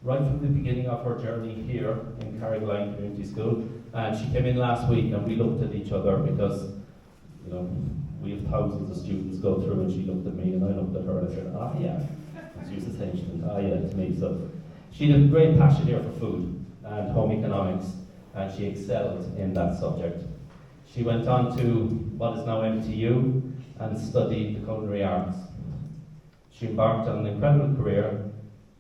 right from the beginning of her journey here in Carrigaline Community School. And she came in last week and we looked at each other because, you know, we have thousands of students go through, and she looked at me and I looked at her and I said, ah yeah. And she was the same, she went, ah yeah, to me. So she had a great passion here for food and home economics, and she excelled in that subject. She went on to what is now MTU and studied the culinary arts. She embarked on an incredible career,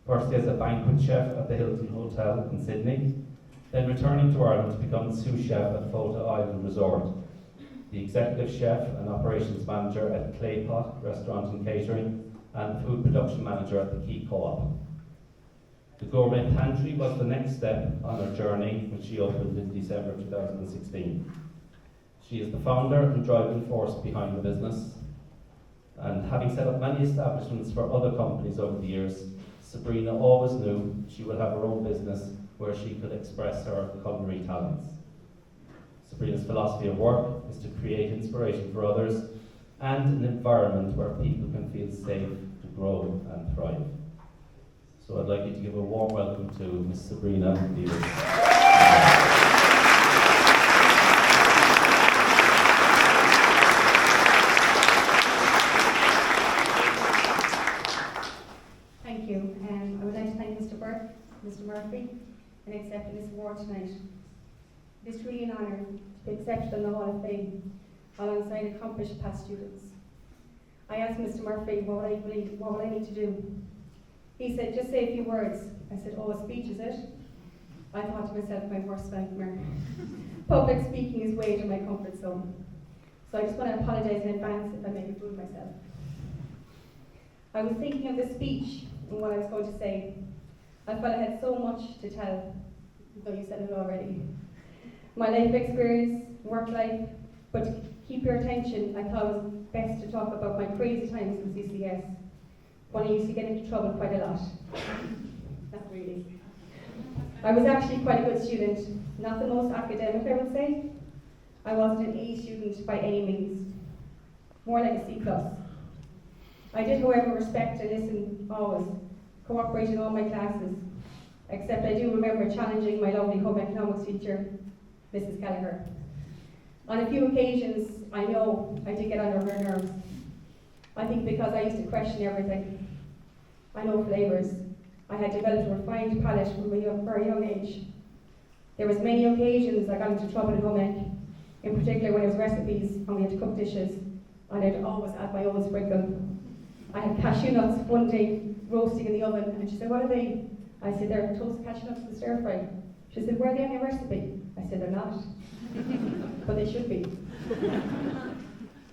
firstly as a banquet chef at the Hilton Hotel in Sydney, then returning to Ireland to become sous chef at Fota Island Resort, the executive chef and operations manager at Clay Pot Restaurant and Catering, and food production manager at the Key Co-op. The Gourmet Pantry was the next step on her journey, which she opened in December 2016. She is the founder and driving force behind the business, and having set up many establishments for other companies over the years, Sabrina always knew she would have her own business where she could express her culinary talents. Sabrina's philosophy of work is to create inspiration for others and an environment where people can feel safe to grow and thrive. So I'd like you to give a warm welcome to Miss Sabrina Levis. Thank you. I would like to thank Mr. Burke, Mr. Murphy, in accepting this award tonight. It's really an honour to be accepted in the Hall of Fame alongside accomplished past students. I asked Mr. Murphy what would I need to do. He said, just say a few words. I said, oh, a speech is it? I thought to myself, my worst nightmare. Public speaking is way to my comfort zone. So I just want to apologise in advance if I make a fool of myself. I was thinking of the speech and what I was going to say. I felt I had so much to tell, though you said it already. My life experience, work life, but to keep your attention, I thought it was best to talk about my crazy times in CCS, when I used to get into trouble quite a lot. Not really. I was actually quite a good student, not the most academic, I would say. I wasn't an A student by any means, more like a C+. I did, however, respect and listen always, cooperate in all my classes, except I do remember challenging my lovely home economics teacher, Mrs. Gallagher. On a few occasions, I know I did get under her nerves. I think because I used to question everything. I know flavours. I had developed a refined palate from a very young age. There was many occasions I got into trouble in home ec, in particular when it was recipes and we had to cook dishes, and I'd always add my own sprinkle. I had cashew nuts one day roasting in the oven, and she said, what are they? I said, they're toasted cashew nuts in the stir fry. She said, were they on your recipe? I said, they're not. But they should be.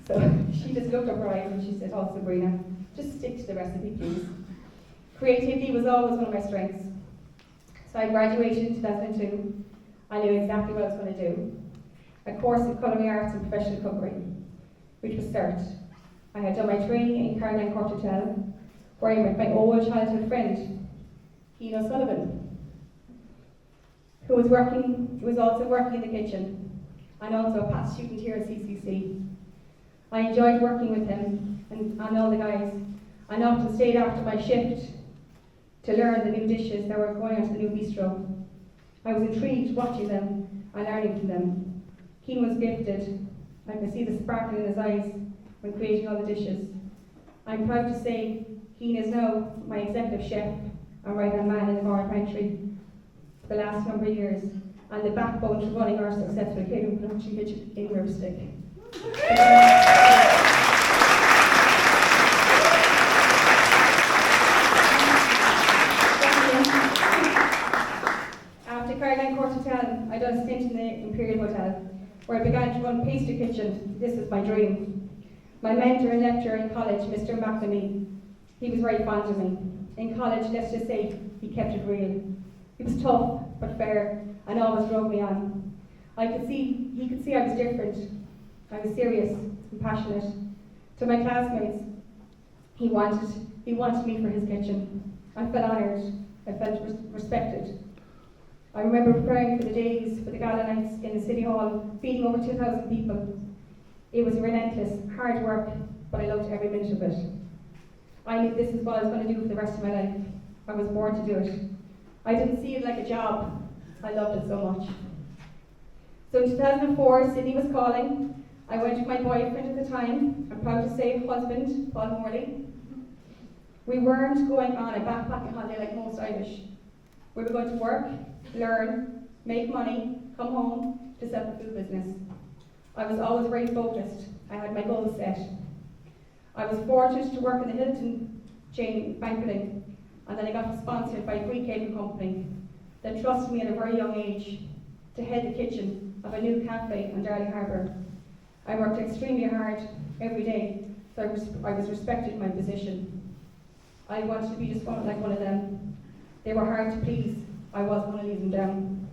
So she just looked up her eyes and she said, oh, Sabrina, just stick to the recipe, please. Creativity was always one of my strengths. So I graduated in 2002. I knew exactly what I was going to do. A course in culinary arts and professional cookery, which was CERT. I had done my training in Carrigaline Court Hotel, where I met my old childhood friend, Keane O'Sullivan, who was also working in the kitchen, and also a past student here at CCC. I enjoyed working with him and all the guys, and often stayed after my shift to learn the new dishes that were going onto the new bistro. I was intrigued watching them and learning from them. Keane was gifted. I could see the sparkle in his eyes when creating all the dishes. I'm proud to say Keane is now my executive chef and right-hand man in the Gourmet Pantry for the last number of years, and the backbone to running our successful catering production kitchen in Riverstick. After Carrigaline Court Hotel, I done a stint in the Imperial Hotel, where I began to run pastry kitchen. This was my dream. My mentor and lecturer in college, Mr. McNamee, he was very fond of me. In college, let's just say, he kept it real. He was tough, but fair, and always drove me on. He could see I was different. I was serious and passionate. To my classmates, he wanted me for his kitchen. I felt honoured. I felt respected. I remember preparing for the days for the gala nights in the City Hall, feeding over 2,000 people. It was relentless, hard work, but I loved every minute of it. I knew this is what I was going to do for the rest of my life. I was born to do it. I didn't see it like a job. I loved it so much. So in 2004, Sydney was calling. I went with my boyfriend at the time, I'm proud to say husband, Paul Morley. We weren't going on a backpacking holiday like most Irish. We were going to work, learn, make money, come home to set up a food business. I was always very focused. I had my goals set. I was fortunate to work in the Hilton chain banqueting, and then I got sponsored by a Greek catering company that trusted me at a very young age to head the kitchen of a new cafe on Darling Harbour. I worked extremely hard every day, so I was respected in my position. I wanted to be just like one of them. They were hard to please. I wasn't going to leave them down.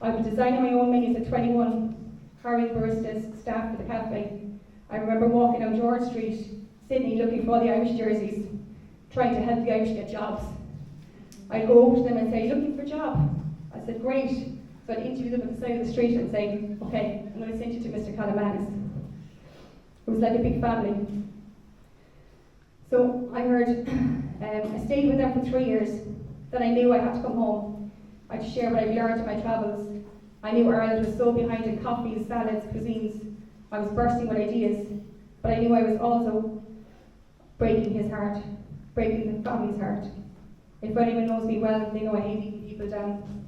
I was designing my own menus at 21, hiring baristas, staff for the cafe. I remember walking down George Street, Sydney, looking for all the Irish jerseys, trying to help the Irish get jobs. I'd go over to them and say, looking for a job? I said, great. So I'd interview them at the side of the street and say, okay, I'm going to send you to Mr. Calamanis. It was like a big family. So I I stayed with them for 3 years. Then I knew I had to come home. I had to share what I've learned in my travels. I knew Ireland was so behind in coffees, salads, cuisines. I was bursting with ideas, but I knew I was also breaking his heart, breaking the family's heart. If anyone knows me well, they know I hate leaving people down.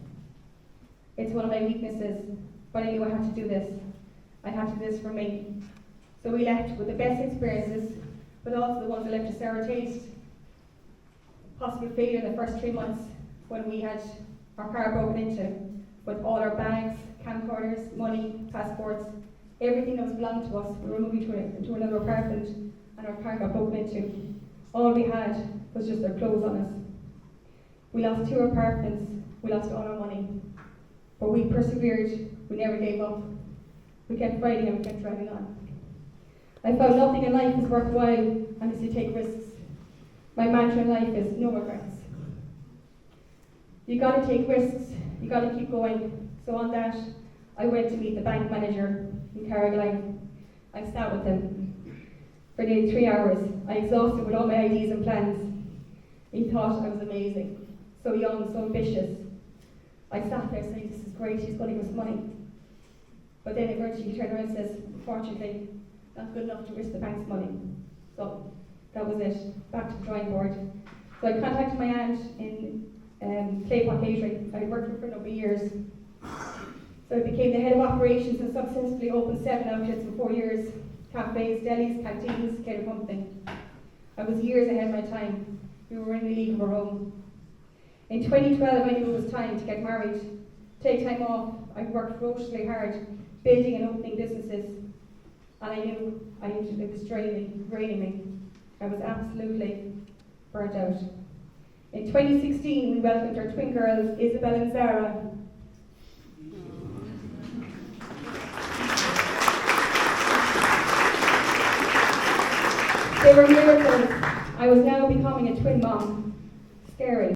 It's one of my weaknesses, but I knew I had to do this. I had to do this for me. So we left with the best experiences, but also the ones that left a sour taste. Possible failure in the first 3 months when we had our car broken into, with all our bags, camcorders, money, passports, everything that was belonged to us. We were moving to another apartment and our car got broken into. All we had was just our clothes on us. We lost 2 apartments, we lost all our money. But we persevered, we never gave up. We kept fighting and we kept driving on. I found nothing in life is worthwhile unless you take risks. My mantra in life is no regrets. You gotta take risks, you gotta keep going. So on that, I went to meet the bank manager in Carrigaline. I sat with him for nearly 3 hours. I exhausted with all my ideas and plans. He thought I was amazing, so young, so ambitious. I sat there saying, this is great, he's going to give us money. But then eventually he turned around and says, unfortunately, not good enough to risk the bank's money. So that was it, back to the drawing board. So I contacted my aunt in Claypot Catering. I had worked with her for a number of years. So I became the head of operations and successfully opened 7 outlets in 4 years. Cafes, delis, canteens, catering company. I was years ahead of my time. We were in the league of our own. In 2012, I knew it was time to get married, take time off. I worked ferociously hard, building and opening businesses, and I knew it was draining me. I was absolutely burnt out. In 2016, we welcomed our twin girls, Isabel and Sarah. They were miracles. I was now becoming a twin mom. Scary.